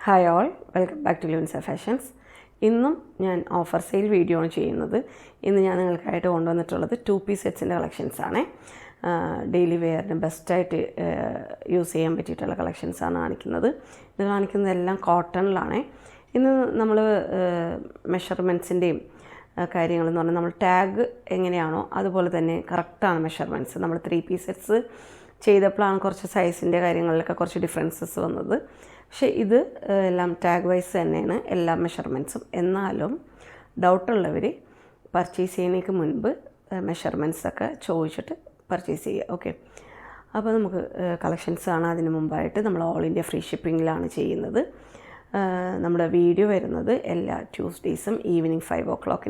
Hi all, welcome back to Livinsa fashions. ഇന്നും ഞാൻ offer sale video ആണ് ചെയ്യുന്നത്. ഇന്ന് ഞാൻ നിങ്ങൾക്കായിട്ട് കൊണ്ടുവന്നിട്ടുള്ളത് 2-piece സെറ്റ്സിൻ്റെ കളക്ഷൻസാണ്. ഡെയിലി വെയറിന് ബെസ്റ്റായിട്ട് യൂസ് ചെയ്യാൻ പറ്റിയിട്ടുള്ള കളക്ഷൻസാണ് കാണിക്കുന്നത്. ഇത് കാണിക്കുന്നതെല്ലാം കോട്ടണിലാണ്. ഇന്ന് നമ്മൾ മെഷർമെൻറ്റ്സിൻ്റെയും കാര്യങ്ങളെന്ന് പറഞ്ഞാൽ നമ്മൾ ടാഗ് എങ്ങനെയാണോ അതുപോലെ തന്നെ കറക്റ്റാണ് മെഷർമെൻറ്റ്സ്. നമ്മൾ 3-piece സെറ്റ്സ് ചെയ്തപ്പോഴാണ് കുറച്ച് സൈസിൻ്റെ കാര്യങ്ങളിലൊക്കെ കുറച്ച് ഡിഫറൻസസ് വന്നത്. പക്ഷേ ഇത് എല്ലാം ടാഗ് വൈസ് തന്നെയാണ് എല്ലാ മെഷർമെൻറ്റ്സും. എന്നാലും ഡൗട്ടുള്ളവർ പർച്ചേസ് ചെയ്യുന്നതിന് മുൻപ് മെഷർമെൻറ്റ്സൊക്കെ ചോദിച്ചിട്ട് പർച്ചേസ് ചെയ്യുക. ഓക്കെ, അപ്പോൾ നമുക്ക് കളക്ഷൻസ് കാണാൻ അതിന് മുമ്പായിട്ട് നമ്മൾ ഓൾ ഇന്ത്യ ഫ്രീ ഷിപ്പിങ്ങിലാണ് ചെയ്യുന്നത്. നമ്മുടെ വീഡിയോ വരുന്നത് എല്ലാ ട്യൂസ്ഡേയ്സും ഈവനിങ് 5 o'clock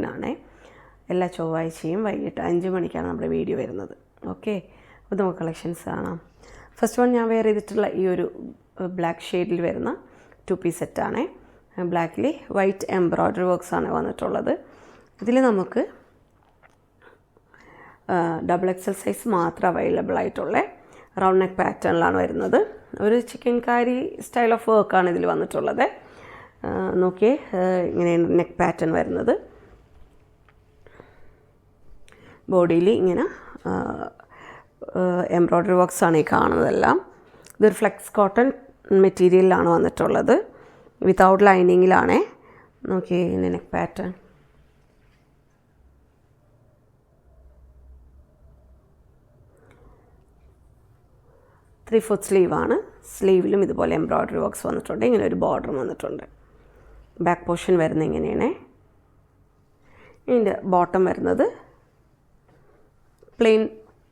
എല്ലാ ചൊവ്വാഴ്ചയും വൈകിട്ട് 5 മണിക്കാണ് നമ്മുടെ വീഡിയോ വരുന്നത്. ഓക്കെ, അപ്പോൾ നമുക്ക് കളക്ഷൻസ് കാണാം. ഫസ്റ്റ് വൺ ഞാൻ വെയർ ചെയ്തിട്ടുള്ള ഈ ഒരു ബ്ലാക്ക് ഷെയ്ഡിൽ വരുന്ന 2-piece സെറ്റാണ്. ബ്ലാക്കിൽ വൈറ്റ് എംബ്രോയ്ഡറി വർക്ക്സാണ് വന്നിട്ടുള്ളത്. ഇതിൽ നമുക്ക് XXL സൈസ് മാത്രം അവൈലബിൾ ആയിട്ടുള്ള റൗണ്ട് നെക്ക് പാറ്റേണിലാണ് വരുന്നത്. ഒരു ചിക്കൻ കാരി സ്റ്റൈൽ ഓഫ് വർക്കാണ് ഇതിൽ വന്നിട്ടുള്ളത്. നോക്കിയേ, ഇങ്ങനെയാണ് നെക്ക് പാറ്റേൺ വരുന്നത്. ബോഡിയിൽ ഇങ്ങനെ എംബ്രോയ്ഡറി വർക്ക്സാണ് ഈ കാണുന്നതെല്ലാം. ഇതൊരു ഫ്ലെക്സ് കോട്ടൺ മെറ്റീരിയലിലാണ് വന്നിട്ടുള്ളത്. വിത്തൗട്ട് ലൈനിങ്ങിലാണ്. നോക്കിയേ, ഇതിൻ്റെ നെക്ക് പാറ്റേൺ. ത്രീ ഫോർത്ത് സ്ലീവാണ്. സ്ലീവിലും ഇതുപോലെ എംബ്രോയ്ഡറി വർക്ക്സ് വന്നിട്ടുണ്ട്. ഇങ്ങനെ ഒരു ബോർഡർ വന്നിട്ടുണ്ട്. ബാക്ക് പോർഷൻ വരുന്നത് ഇങ്ങനെയാണ്. ഇതിൻ്റെ ബോട്ടം വരുന്നത് പ്ലെയിൻ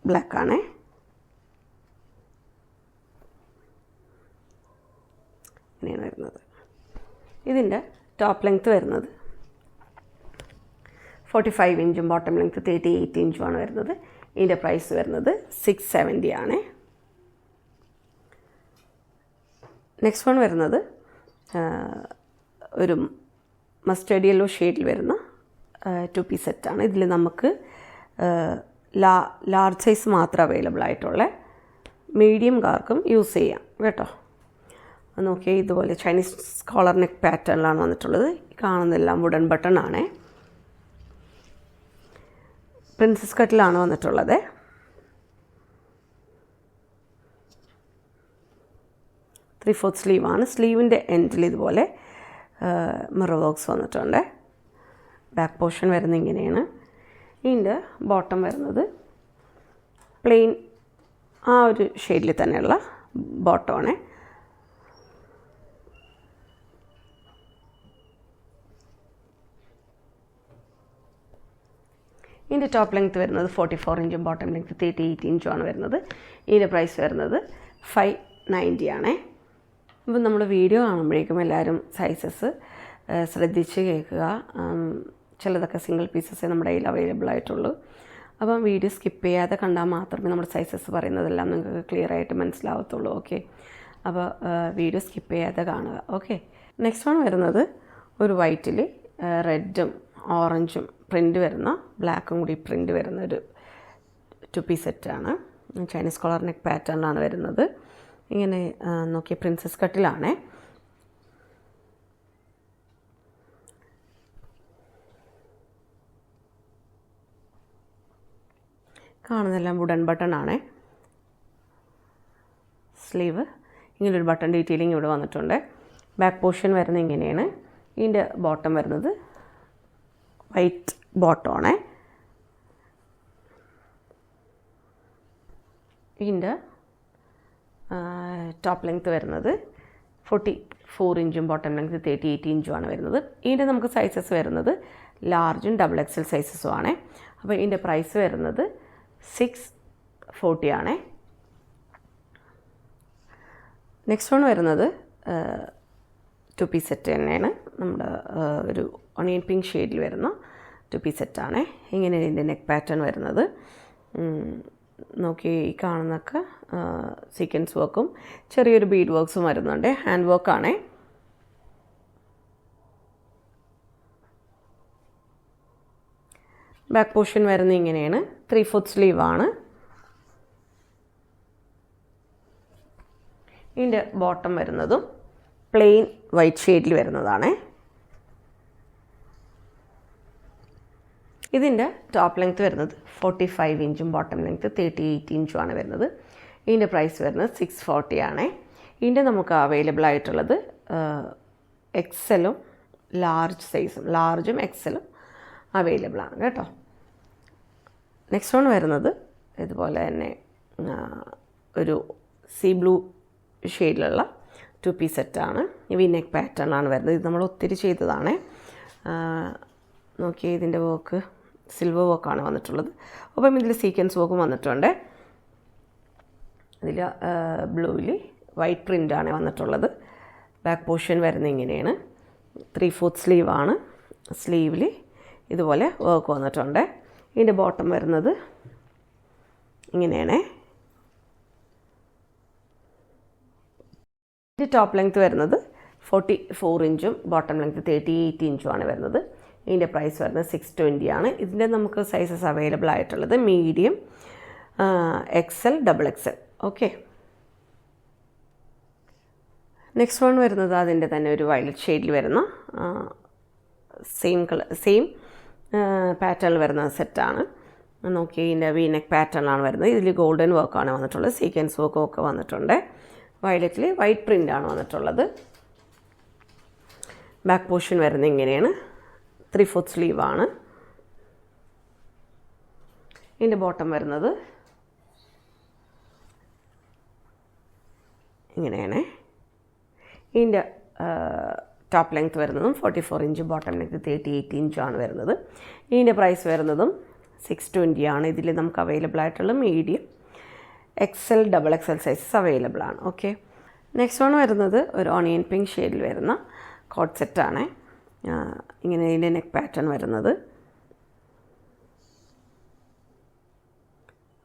ബ്ലാക്കാണ്. ഇങ്ങനെയാണ് വരുന്നത്. ഇതിൻ്റെ ടോപ്പ് ലെങ്ത്ത് വരുന്നത് 45 ഇഞ്ചും ബോട്ടം ലെങ്ത്ത് 38 ഇഞ്ചുമാണ് വരുന്നത്. ഇതിൻ്റെ പ്രൈസ് വരുന്നത് 670 ആണ്. നെക്സ്റ്റ് വൺ വരുന്നത് ഒരു മസ്റ്റേർഡ് യെല്ലോ ഷെയ്ഡിൽ വരുന്ന 2-piece സെറ്റാണ്. ഇതിൽ നമുക്ക് ലാർജ് സൈസ് മാത്രം അവൈലബിൾ ആയിട്ടുള്ള മീഡിയംകാർക്കും യൂസ് ചെയ്യാം കേട്ടോ. നോക്കിയാൽ ഇതുപോലെ ചൈനീസ് കോളർ നെക്ക് പാറ്റേണിലാണ് വന്നിട്ടുള്ളത്. കാണുന്നതെല്ലാം വുഡൻ ബട്ടൺ ആണ്. പ്രിൻസസ് കട്ടിലാണ് വന്നിട്ടുള്ളത്. ത്രീ ഫോർത്ത് സ്ലീവാണ്. സ്ലീവിൻ്റെ എൻഡിൽ ഇതുപോലെ മിറർ വർക്ക്സ് വന്നിട്ടുണ്ട്. ബാക്ക് പോർഷൻ വരുന്നത് ഇങ്ങനെയാണ്. ഇതിൻ്റെ ബോട്ടം വരുന്നത് പ്ലെയിൻ ആ ഒരു ഷെയ്ഡിൽ തന്നെയുള്ള ബോട്ടമാണ്. ഇതിൻ്റെ ടോപ്പ് ലെങ്ത്ത് വരുന്നത് 44 ഇഞ്ചും ബോട്ടം ലെങ്ത്ത് 38 ഇഞ്ചുമാണ് വരുന്നത്. ഇതിൻ്റെ പ്രൈസ് വരുന്നത് 590 ആണ്. അപ്പോൾ നമ്മൾ വീഡിയോ കാണുമ്പോഴേക്കും എല്ലാവരും സൈസസ് ശ്രദ്ധിച്ച് കേൾക്കുക. ചിലതൊക്കെ സിംഗിൾ പീസസേ നമ്മുടെ കയ്യിൽ അവൈലബിൾ ആയിട്ടുള്ളൂ. അപ്പം വീഡിയോ സ്കിപ്പ് ചെയ്യാതെ കണ്ടാൽ മാത്രമേ നമ്മുടെ സൈസസ് പറയുന്നതെല്ലാം നിങ്ങൾക്ക് ക്ലിയർ ആയിട്ട് മനസ്സിലാവത്തുള്ളൂ. ഓക്കെ, അപ്പോൾ വീഡിയോ സ്കിപ്പ് ചെയ്യാതെ കാണുക. ഓക്കെ, നെക്സ്റ്റ് വൺ വരുന്നത് ഒരു വൈറ്റിൽ റെഡും ഓറഞ്ചും പ്രിൻ്റ് വരുന്ന ബ്ലാക്കും കൂടി പ്രിൻ്റ് വരുന്ന ഒരു 2-piece സെറ്റാണ്. ചൈനീസ് കോളർ നെക്ക് പാറ്റേണിലാണ് വരുന്നത്. ഇങ്ങനെ നോക്കിയ പ്രിൻസസ് കട്ടിലാണ്. കാണുന്നതെല്ലാം വുഡൻ ബട്ടൺ ആണ്. സ്ലീവ് ഇങ്ങനൊരു ബട്ടൺ ഡീറ്റെയിലിംഗ് ഇവിടെ വന്നിട്ടുണ്ട്. ബാക്ക് പോർഷൻ വരുന്നത് ഇങ്ങനെയാണ്. ഇതിൻ്റെ ബോട്ടം വരുന്നത് വൈറ്റ് ബോട്ടമാണ്. ഇതിൻ്റെ ടോപ്പ് ലെങ്ത്ത് വരുന്നത് 44 ഇഞ്ചും ബോട്ടം ലെങ്ത്ത് 38 ഇഞ്ചുമാണ് വരുന്നത്. ഇതിൻ്റെ നമുക്ക് സൈസസ് വരുന്നത് ലാർജും XXL സൈസസും ആണ്. അപ്പോൾ ഇതിൻ്റെ പ്രൈസ് വരുന്നത് 640 ആണ്. നെക്സ്റ്റ് വൺ വരുന്നത് 2-piece സെറ്റ് തന്നെയാണ്. നമ്മുടെ ഒരു ഒണിയൻ പിങ്ക് ഷെയ്ഡിൽ വരുന്ന 2-piece സെറ്റാണ്. ഇങ്ങനെ ഇതിൻ്റെ നെക്ക് പാറ്റേൺ വരുന്നത്. നോക്കി ഈ കാണുന്നൊക്കെ സീക്വൻസ് വർക്കും ചെറിയൊരു ബീഡ് വർക്ക്സും വരുന്നുണ്ട്. ഹാൻഡ് വർക്കാണ്. ബാക്ക് പോർഷൻ വരുന്നത് ഇങ്ങനെയാണ്. 3/4 സ്ലീവാണ്. ഇതിൻ്റെ ബോട്ടം വരുന്നതും പ്ലെയിൻ വൈറ്റ് ഷെയ്ഡിൽ വരുന്നതാണ്. ഇതിൻ്റെ ടോപ്പ് ലെങ്ത്ത് വരുന്നത് 45 ഇഞ്ചും ബോട്ടം ലെങ്ത്ത് 38 ഇഞ്ചുമാണ് വരുന്നത്. ഇതിൻ്റെ പ്രൈസ് വരുന്നത് 640 ആണ്. ഇതിൻ്റെ നമുക്ക് അവൈലബിൾ ആയിട്ടുള്ളത് എക്സലും ലാർജ് സൈസും, ലാർജും എക്സലും അവൈലബിൾ ആണ് കേട്ടോ. നെക്സ്റ്റ് വൺ വരുന്നത് ഇതുപോലെ തന്നെ ഒരു സീ ബ്ലൂ ഷെയ്ഡിലുള്ള 2 പീസ് സെറ്റാണ്. വി നെക്ക് പാറ്റേൺ ആണ് വരുന്നത്. ഇത് നമ്മൾ ഒത്തിരി ചെയ്തതാണ്. നോക്കി ഇതിൻ്റെ വർക്ക് സിൽവർ വർക്കാണ് വന്നിട്ടുള്ളത്. അപ്പം ഇതിൽ സീക്വൻസ് വർക്കും വന്നിട്ടുണ്ട്. ഇതിൽ ബ്ലൂവിൽ വൈറ്റ് പ്രിൻ്റാണ് വന്നിട്ടുള്ളത്. ബാക്ക് പോർഷൻ വരുന്നത് ഇങ്ങനെയാണ്. 3/4 സ്ലീവാണ്. സ്ലീവിൽ ഇതുപോലെ വർക്ക് വന്നിട്ടുണ്ട്. ഇതിൻ്റെ ബോട്ടം വരുന്നത് ഇങ്ങനെയാണ്. ഇതിൻ്റെ ടോപ്പ് ലെങ്ത്ത് വരുന്നത് 44 ഇഞ്ചും ബോട്ടം ലെങ്ത്ത് 38 ഇഞ്ചുമാണ് വരുന്നത്. ഇതിൻ്റെ പ്രൈസ് വരുന്നത് 620 ആണ്. ഇതിൻ്റെ നമുക്ക് സൈസസ് അവൈലബിൾ ആയിട്ടുള്ളത് medium, XL, XXL. Okay. Next one വരുന്നത് അതിൻ്റെ തന്നെ ഒരു വയലറ്റ് ഷെയ്ഡിൽ വരുന്ന സെയിം പാറ്റേണിൽ വരുന്ന സെറ്റാണ്. നോക്കി ഇതിൻ്റെ വി നെക്ക് പാറ്റേണാണ് വരുന്നത്. ഇതിൽ ഗോൾഡൻ വർക്കാണ് വന്നിട്ടുള്ളത്. സീക്വൻസ് വർക്കും ഒക്കെ വന്നിട്ടുണ്ട്. വയലറ്റിൽ വൈറ്റ് പ്രിൻ്റാണ് വന്നിട്ടുള്ളത്. ബാക്ക് പോർഷൻ വരുന്നത് ഇങ്ങനെയാണ്. 3/4 സ്ലീവാണ്. ഇതിൻ്റെ ബോട്ടം വരുന്നത് ഇങ്ങനെയാണ്. ഇതിൻ്റെ ടോപ്പ് ലെങ്ത്ത് വരുന്നതും 44 ഇഞ്ച്, ബോട്ടം ലെങ്ത്ത് 38 ഇഞ്ചാണ് വരുന്നത്. ഇതിൻ്റെ പ്രൈസ് വരുന്നതും 620 ആണ്. ഇതിൽ നമുക്ക് അവൈലബിൾ ആയിട്ടുള്ള medium, XL, XXL sizes available ആണ്. ഓക്കെ. നെക്സ്റ്റ് വൺ വരുന്നത് ഒരു ഓണിയൻ പിങ്ക് ഷെയ്ഡിൽ വരുന്ന കോട്ട് സെറ്റാണ്. ഇങ്ങനെ ഇതിൻ്റെ നെക്ക് പാറ്റേൺ വരുന്നത്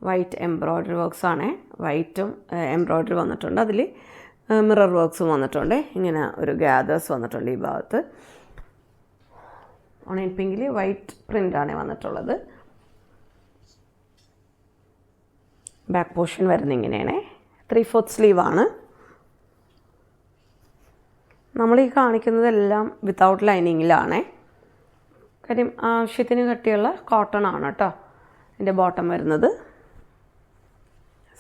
വൈറ്റ് എംബ്രോയ്ഡറി വർക്ക്സാണ്. വൈറ്റും എംബ്രോയ്ഡറി വന്നിട്ടുണ്ട്. അതിൽ മിറർ വർക്ക്സും വന്നിട്ടുണ്ട്. ഇങ്ങനെ ഒരു ഗ്യാദേഴ്സ് വന്നിട്ടുണ്ട് ഈ ഭാഗത്ത്. ഓണിയൻ പിങ്കിൽ വൈറ്റ് പ്രിൻ്റാണ് വന്നിട്ടുള്ളത്. ബാക്ക് പോർഷൻ വരുന്നത് ഇങ്ങനെയാണ്. 3/4 സ്ലീവാണ്. നമ്മൾ ഈ കാണിക്കുന്നതെല്ലാം വിത്തൗട്ട് ലൈനിങ്ങിലാണ്. കാര്യം ആവശ്യത്തിന് കട്ടിയുള്ള കോട്ടൺ ആണ് കേട്ടോ. ഇതിൻ്റെ ബോട്ടം വരുന്നത്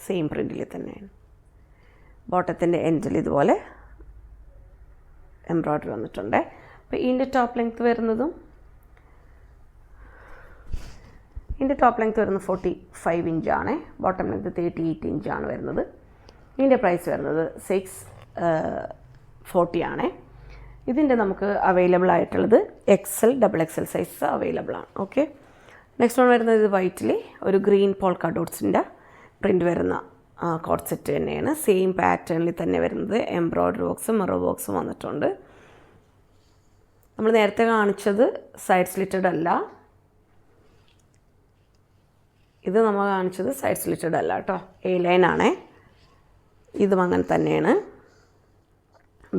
സെയിം പ്രിൻ്റിൽ തന്നെയാണ്. ബോട്ടത്തിൻ്റെ എൻഡിൽ ഇതുപോലെ എംബ്രോയ്ഡറി വന്നിട്ടുണ്ട്. അപ്പോൾ ഇതിൻ്റെ ടോപ്പ് ലെങ്ത്ത് വരുന്നത് 45 ഇഞ്ചാണ്. ബോട്ടം ലെങ്ത്ത് 38 ഇഞ്ചാണ് വരുന്നത്. ഇതിൻ്റെ പ്രൈസ് വരുന്നത് 640 ആണ്. ഇതിൻ്റെ നമുക്ക് അവൈലബിൾ ആയിട്ടുള്ളത് XL, XXL സൈസ് അവൈലബിൾ ആണ്. ഓക്കെ. നെക്സ്റ്റ് വൺ വരുന്നത് ഇത് വൈറ്റിൽ ഒരു ഗ്രീൻ പോൾക്ക ഡോട്ട്സിൻ്റെ പ്രിൻ്റ് വരുന്ന കോട്ട് സെറ്റ് തന്നെയാണ്. സെയിം പാറ്റേണിൽ തന്നെ വരുന്നത്. എംബ്രോയ്ഡറി വർക്ക്സും മിറർ വർക്ക്സും വന്നിട്ടുണ്ട്. നമ്മൾ നേരത്തെ കാണിച്ചത് സൈഡ് സ്ലിറ്റഡ് അല്ല. ഇത് നമ്മൾ കാണിച്ചത് സൈഡ് സ്ലിറ്റഡ് അല്ല കേട്ടോ. A ലൈൻ ആണേ. ഇതും അങ്ങനെ തന്നെയാണ്.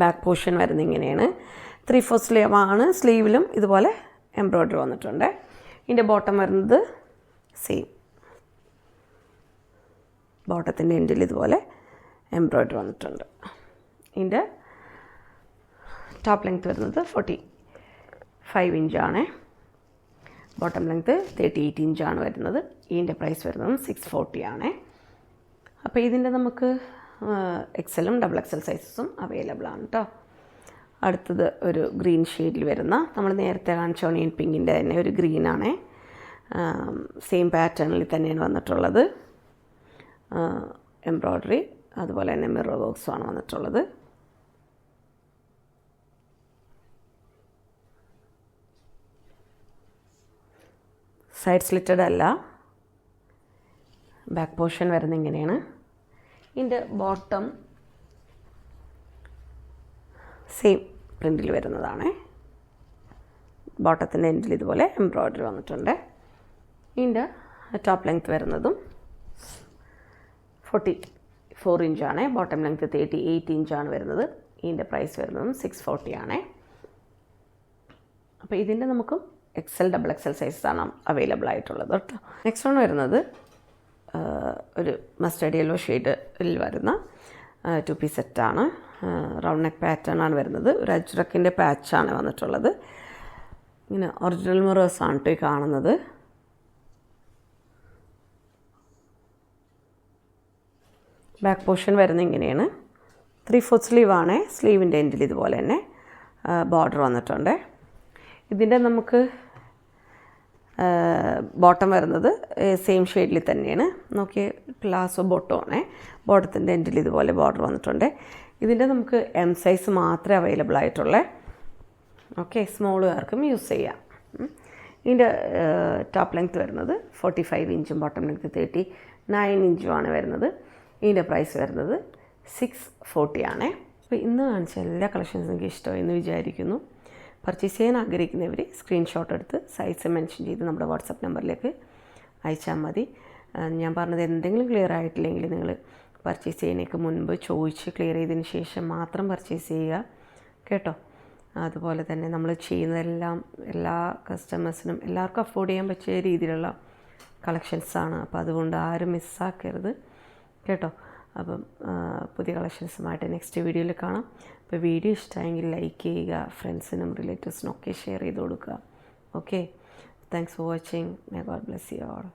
ബാക്ക് പോർഷൻ വരുന്നത് ഇങ്ങനെയാണ്. 3/4 സ്ലീവാണ്. സ്ലീവിലും ഇതുപോലെ എംബ്രോയ്ഡറി വന്നിട്ടുണ്ട്. ഇതിൻ്റെ ബോട്ടം വരുന്നത് സെയിം. ബോട്ടത്തിൻ്റെ എൻഡിൽ ഇതുപോലെ എംബ്രോയ്ഡറി വന്നിട്ടുണ്ട്. ഇതിൻ്റെ ടോപ്പ് ലെങ്ത്ത് വരുന്നത് 45 ഇഞ്ചാണ്. ബോട്ടം ലെങ്ത്ത് 38 ഇഞ്ചാണ് വരുന്നത്. ഇതിൻ്റെ പ്രൈസ് വരുന്നത് 640 ആണ്. അപ്പോൾ ഇതിൻ്റെ നമുക്ക് XLും XXL സൈസസും അവൈലബിൾ ആണ് കേട്ടോ. അടുത്തത് ഒരു ഗ്രീൻ ഷെയ്ഡിൽ വരുന്ന, നമ്മൾ നേരത്തെ കാണിച്ച ഓണിയൻ പിങ്കിൻ്റെ തന്നെ ഒരു ഗ്രീനാണ്. സെയിം പാറ്റേണിൽ തന്നെയാണ് വന്നിട്ടുള്ളത്. എംബ്രോയ്ഡറി അതുപോലെ തന്നെ മിറർ വർക്ക്സുമാണ് വന്നിട്ടുള്ളത്. സൈഡ് സ്ലിറ്റഡ് അല്ല. ബാക്ക് പോർഷൻ വരുന്നത് ഇങ്ങനെയാണ്. ഇതിൻ്റെ ബോട്ടം സെയിം പ്രിൻ്റിൽ വരുന്നതാണ്. ബോട്ടത്തിൻ്റെ എൻഡിൽ ഇതുപോലെ എംബ്രോയ്ഡറി വന്നിട്ടുണ്ട്. ഇതിൻ്റെ ടോപ്പ് ലെങ്ത്ത് വരുന്നതും 44 ഇഞ്ചാണ്. ബോട്ടം ലെങ്ത്ത് 38 ഇഞ്ചാണ് വരുന്നത്. ഇതിൻ്റെ പ്രൈസ് വരുന്നതും 640 ആണ്. അപ്പോൾ ഇതിൻ്റെ നമുക്ക് XL, XXL സൈസാണ് അവൈലബിൾ ആയിട്ടുള്ളത് കേട്ടോ. നെക്സ്റ്റ് വൺ വരുന്നത് ഒരു മസ്റ്റേർഡ് യെല്ലോ ഷെയ്ഡിൽ വരുന്ന 2 പീസ് സെറ്റാണ്. റൗണ്ട് നെക്ക് പാറ്റേൺ ആണ് വരുന്നത്. ഒരു അജ്രക്കിൻ്റെ പാച്ചാണ് വന്നിട്ടുള്ളത്. ഇങ്ങനെ ഒറിജിനൽ മിറേഴ്സാണ് കേട്ടോ ഈ കാണുന്നത്. ബാക്ക് പോർഷൻ വരുന്നത് ഇങ്ങനെയാണ്. 3/4 സ്ലീവാണ്. സ്ലീവിൻ്റെ എൻഡിൽ ഇതുപോലെ തന്നെ ബോർഡർ വന്നിട്ടുണ്ട്. ഇതിൻ്റെ നമുക്ക് ബോട്ടം വരുന്നത് സെയിം ഷെയ്ഡിൽ തന്നെയാണ്. നോക്കിയ പ്ലാസോ ബോട്ടമാണ്. ബോട്ടത്തിൻ്റെ എൻഡിൽ ഇതുപോലെ ബോർഡർ വന്നിട്ടുണ്ട്. ഇതിൻ്റെ നമുക്ക് M സൈസ് മാത്രമേ അവൈലബിൾ ആയിട്ടുള്ളൂ. ഓക്കെ, സ്മോളുകാർക്കും യൂസ് ചെയ്യാം. ഇതിൻ്റെ ടോപ്പ് ലെങ്ത്ത് വരുന്നത് 45 ഇഞ്ചും ബോട്ടം ലെങ്ത്ത് 39 ഇഞ്ചുമാണ് വരുന്നത്. ഇതിൻ്റെ പ്രൈസ് വരുന്നത് 640 ആണ്. അപ്പോൾ ഇന്ന് കാണിച്ച എല്ലാ കളക്ഷൻസും എനിക്ക് ഇഷ്ടമായി എന്ന് വിചാരിക്കുന്നു. പർച്ചേസ് ചെയ്യാൻ ആഗ്രഹിക്കുന്നവർ സ്ക്രീൻഷോട്ട് എടുത്ത് സൈസ് മെൻഷൻ ചെയ്ത് നമ്മുടെ വാട്സപ്പ് നമ്പറിലേക്ക് അയച്ചാൽ മതി. ഞാൻ പറഞ്ഞത് എന്തെങ്കിലും ക്ലിയർ ആയിട്ടില്ലെങ്കിൽ നിങ്ങൾ പർച്ചേസ് ചെയ്യുന്നതിന് മുൻപ് ചോദിച്ച് ക്ലിയർ ചെയ്തതിന് ശേഷം മാത്രം പർച്ചേസ് ചെയ്യുക കേട്ടോ. അതുപോലെ തന്നെ നമ്മൾ ചെയ്യുന്നതെല്ലാം എല്ലാ കസ്റ്റമേഴ്സിനും എല്ലാവർക്കും അഫോർഡ് ചെയ്യാൻ പറ്റിയ രീതിയിലുള്ള കളക്ഷൻസാണ്. അപ്പോൾ അതുകൊണ്ട് ആരും മിസ്സാക്കരുത് കേട്ടോ. അപ്പം പുതിയ കളക്ഷൻസുമായിട്ട് നെക്സ്റ്റ് വീഡിയോയിൽ കാണാം. അപ്പോൾ വീഡിയോ ഇഷ്ടമായെങ്കിൽ ലൈക്ക് ചെയ്യുക, ഫ്രണ്ട്സിനും റിലേറ്റീവ്സിനും ഒക്കെ ഷെയർ ചെയ്ത് കൊടുക്കുക. Okay, thanks for watching. May God bless you all.